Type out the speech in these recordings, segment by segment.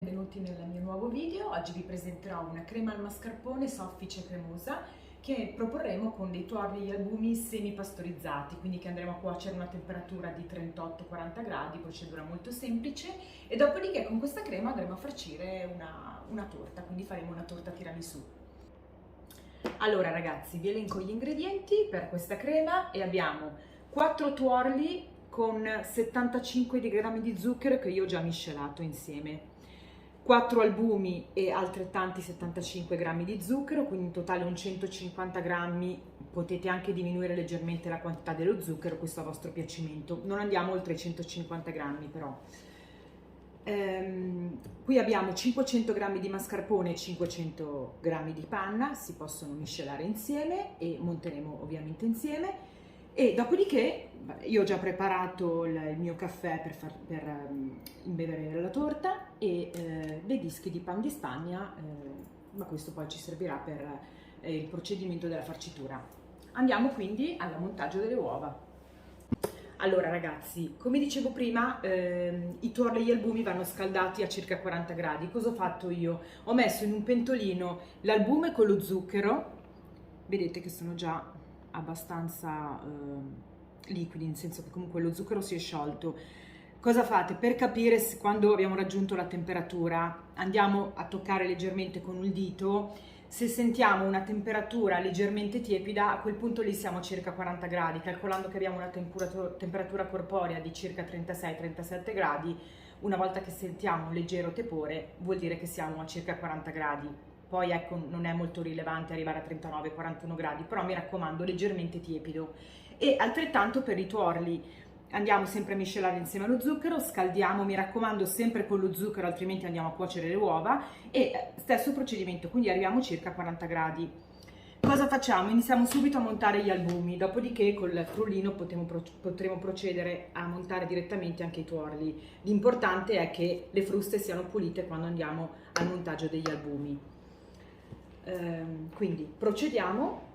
Benvenuti nel mio nuovo video. Oggi vi presenterò una crema al mascarpone soffice e cremosa che proporremo con dei tuorli e albumi semi pastorizzati, quindi che andremo a cuocere a una temperatura di 38-40 gradi, procedura molto semplice, e dopodiché con questa crema andremo a farcire una torta, quindi faremo una torta tiramisù. Allora ragazzi, vi elenco gli ingredienti per questa crema e abbiamo 4 tuorli con 75 grammi di zucchero che io ho già miscelato insieme, 4 albumi e altrettanti 75 grammi di zucchero, quindi in totale un 150 grammi. Potete anche diminuire leggermente la quantità dello zucchero, questo a vostro piacimento, non andiamo oltre i 150 grammi però. Qui abbiamo 500 grammi di mascarpone e 500 grammi di panna, si possono miscelare insieme e monteremo ovviamente insieme. E dopodiché io ho già preparato il mio caffè per imbevere la torta e dei dischi di pan di Spagna, ma questo poi ci servirà per il procedimento della farcitura. Andiamo quindi al montaggio delle uova. Allora ragazzi, come dicevo prima, i tuorli e gli albumi vanno scaldati a circa 40 gradi. Cosa ho fatto io? Ho messo in un pentolino l'albume con lo zucchero, vedete che sono già abbastanza liquidi, nel senso che comunque lo zucchero si è sciolto. Cosa fate? Per capire se quando abbiamo raggiunto la temperatura, andiamo a toccare leggermente con il dito. Se sentiamo una temperatura leggermente tiepida, a quel punto lì siamo a circa 40 gradi, calcolando che abbiamo una temperatura corporea di circa 36-37 gradi. Una volta che sentiamo un leggero tepore, vuol dire che siamo a circa 40 gradi. Poi ecco, non è molto rilevante arrivare a 39-41 gradi, però mi raccomando leggermente tiepido. E altrettanto per i tuorli. Andiamo sempre a miscelare insieme allo zucchero, scaldiamo, mi raccomando sempre con lo zucchero, altrimenti andiamo a cuocere le uova, e stesso procedimento, quindi arriviamo a circa 40 gradi. Cosa facciamo? Iniziamo subito a montare gli albumi, dopodiché col frullino potremo procedere a montare direttamente anche i tuorli. L'importante è che le fruste siano pulite quando andiamo al montaggio degli albumi. Quindi procediamo.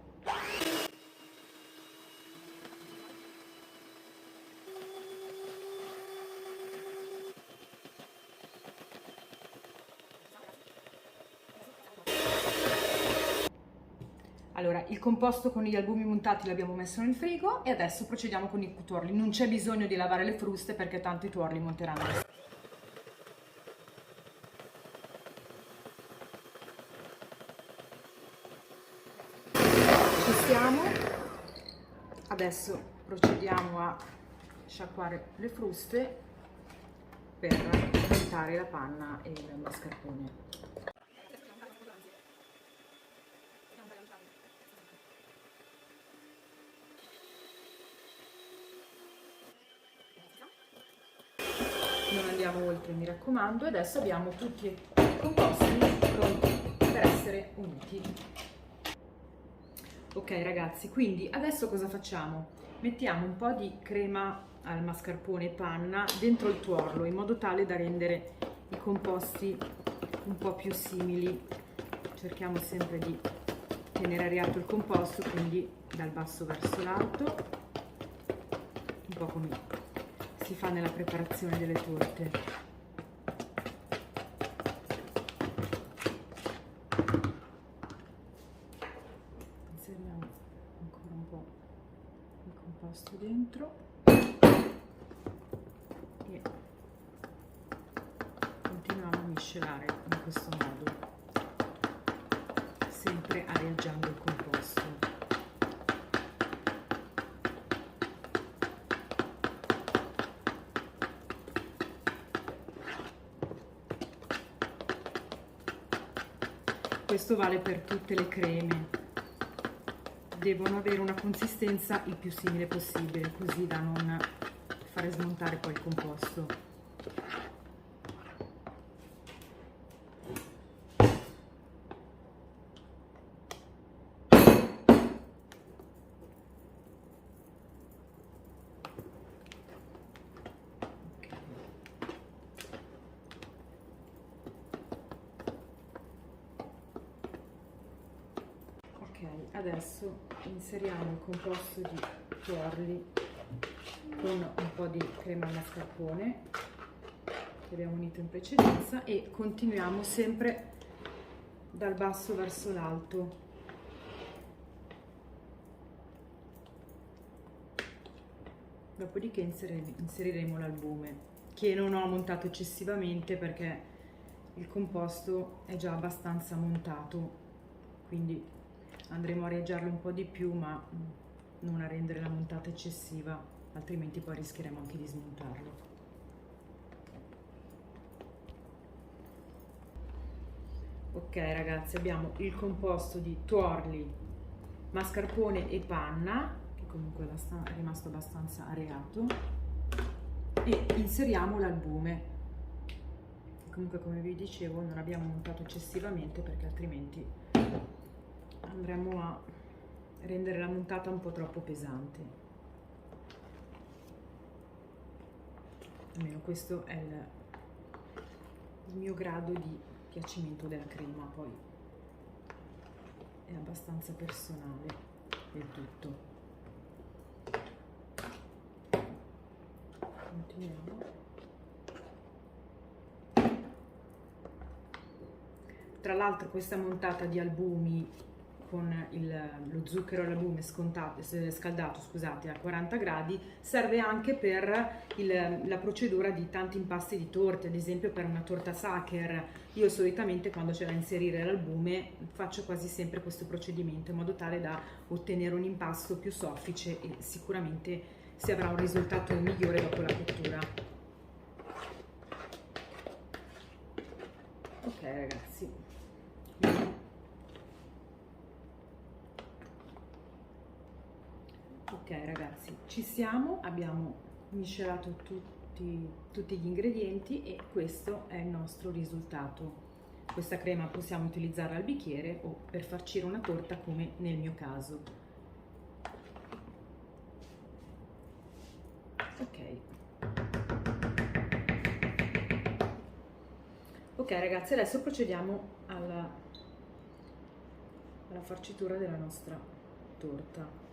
Allora, il composto con gli albumi montati l'abbiamo messo nel frigo e adesso procediamo con i tuorli. Non c'è bisogno di lavare le fruste perché tanto i tuorli monteranno. Ci siamo. Adesso procediamo a sciacquare le fruste per montare la panna e il mascarpone. Non andiamo oltre, mi raccomando. Adesso abbiamo tutti i composti pronti per essere uniti. Ok ragazzi, quindi adesso cosa facciamo? Mettiamo un po' di crema al mascarpone e panna dentro il tuorlo in modo tale da rendere i composti un po' più simili. Cerchiamo sempre di tenere areato il composto, quindi dal basso verso l'alto, un po' come si fa nella preparazione delle torte. Inseriamo ancora un po' il composto dentro e continuiamo a miscelare in questo modo, sempre areggiando il composto. Questo vale per tutte le creme, devono avere una consistenza il più simile possibile, così da non fare smontare poi il composto. Adesso inseriamo il composto di tuorli con un po' di crema al mascarpone che abbiamo unito in precedenza, e continuiamo sempre dal basso verso l'alto. Dopodiché inseriremo l'albume, che non ho montato eccessivamente perché il composto è già abbastanza montato, quindi andremo a reggiarlo un po' di più, ma non a rendere la montata eccessiva, altrimenti poi rischieremo anche di smontarlo. Ok ragazzi, abbiamo il composto di tuorli, mascarpone e panna, che comunque è rimasto abbastanza areato, e inseriamo l'albume. Comunque, come vi dicevo, non abbiamo montato eccessivamente perché altrimenti andremo a rendere la montata un po' troppo pesante. Almeno questo è il mio grado di piacimento della crema, poi è abbastanza personale del tutto. Continuiamo. Tra l'altro questa montata di albumi con lo zucchero all'albume scaldato, scusate, a 40 gradi serve anche per la procedura di tanti impasti di torte, ad esempio per una torta Sacher. Io solitamente quando c'è da inserire l'albume faccio quasi sempre questo procedimento in modo tale da ottenere un impasto più soffice e sicuramente si avrà un risultato migliore dopo la cottura. Ok ragazzi. Ok ragazzi, ci siamo, abbiamo miscelato tutti gli ingredienti e questo è il nostro risultato. Questa crema possiamo utilizzarla al bicchiere o per farcire una torta come nel mio caso. Ok ragazzi, adesso procediamo alla farcitura della nostra torta.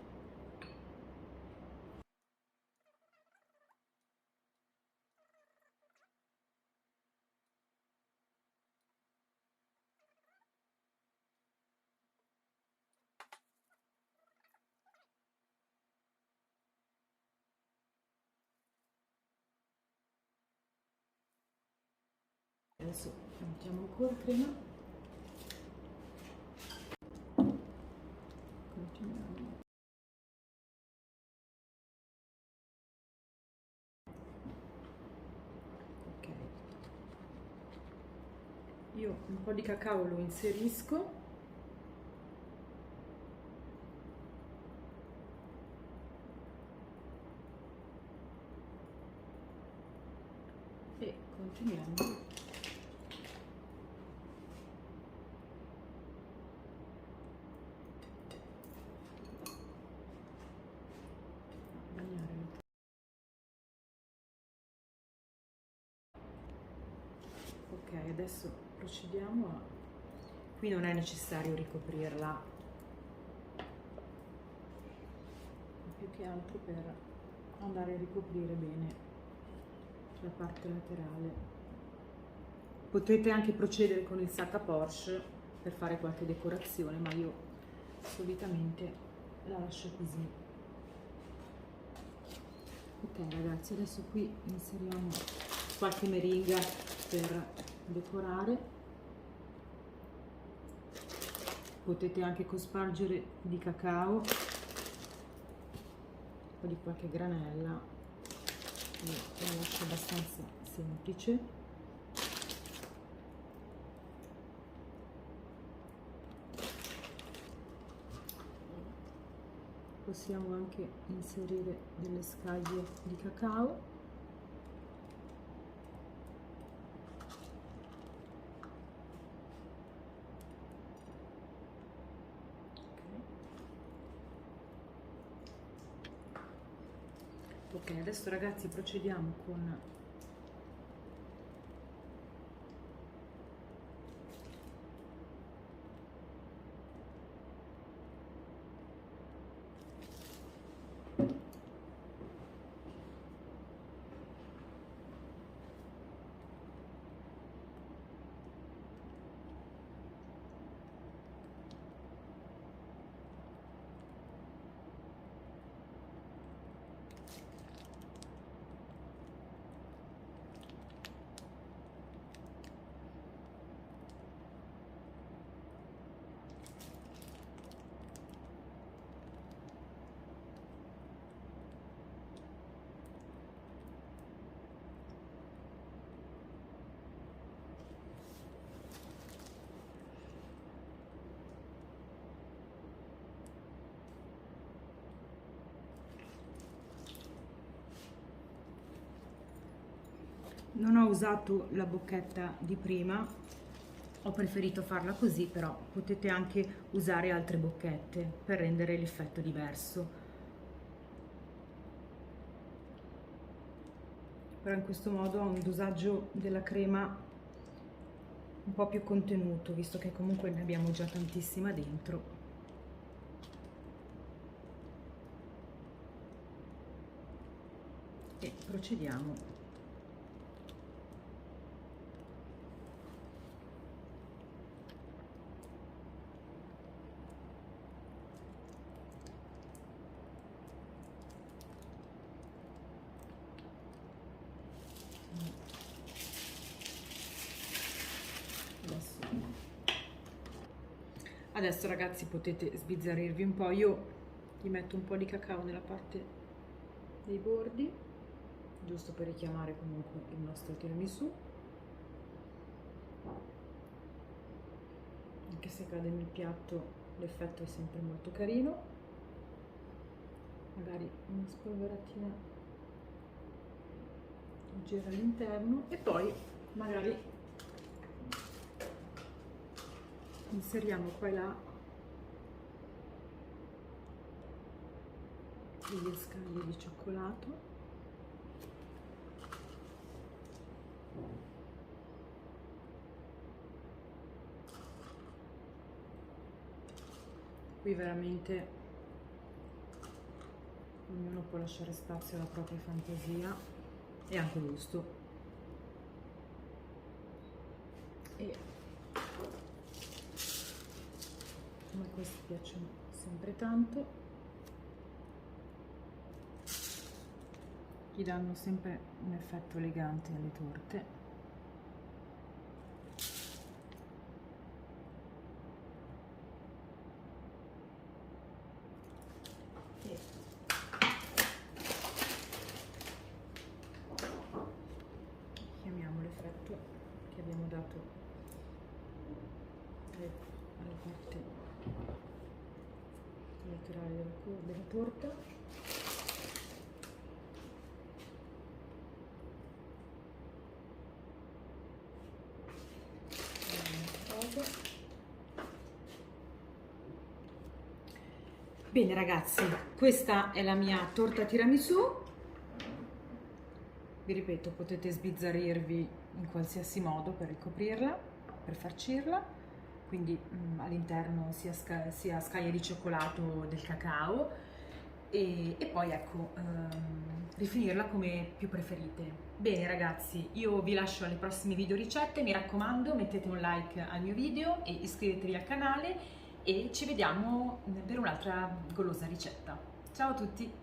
Adesso mettiamo ancora crema. Continuiamo. Ok. Io un po' di cacao lo inserisco. E continuiamo. Ok, adesso procediamo a... Qui non è necessario ricoprirla, più che altro per andare a ricoprire bene la parte laterale. Potete anche procedere con il sac à Porsche per fare qualche decorazione, ma io solitamente la lascio così. Ok ragazzi, adesso qui inseriamo qualche meringa per decorare. Potete anche cospargere di cacao o di qualche granella. Io la lascio abbastanza semplice. Possiamo anche inserire delle scaglie di cacao. Ok, adesso ragazzi procediamo con Non ho usato la bocchetta di prima, ho preferito farla così, però potete anche usare altre bocchette per rendere l'effetto diverso. Però in questo modo ho un dosaggio della crema un po' più contenuto, visto che comunque ne abbiamo già tantissima dentro. E procediamo. Adesso ragazzi potete sbizzarrirvi un po', io gli metto un po' di cacao nella parte dei bordi, giusto per richiamare comunque il nostro tiramisù, anche se cade nel piatto l'effetto è sempre molto carino, magari una spolveratina leggera all'interno e poi magari inseriamo qua e là delle scaglie di cioccolato. Qui veramente ognuno può lasciare spazio alla propria fantasia e anche gusto. E come questi piacciono sempre tanto, gli danno sempre un effetto elegante alle torte. Chiamiamo l'effetto che abbiamo dato alla parte laterale della torta. Bene ragazzi, questa è la mia torta tiramisù. Vi ripeto, potete sbizzarrirvi in qualsiasi modo per ricoprirla, per farcirla, quindi all'interno sia scaglie di cioccolato del cacao e poi ecco, rifinirla come più preferite. Bene ragazzi, io vi lascio alle prossime video ricette, mi raccomando mettete un like al mio video e iscrivetevi al canale e ci vediamo per un'altra golosa ricetta. Ciao a tutti!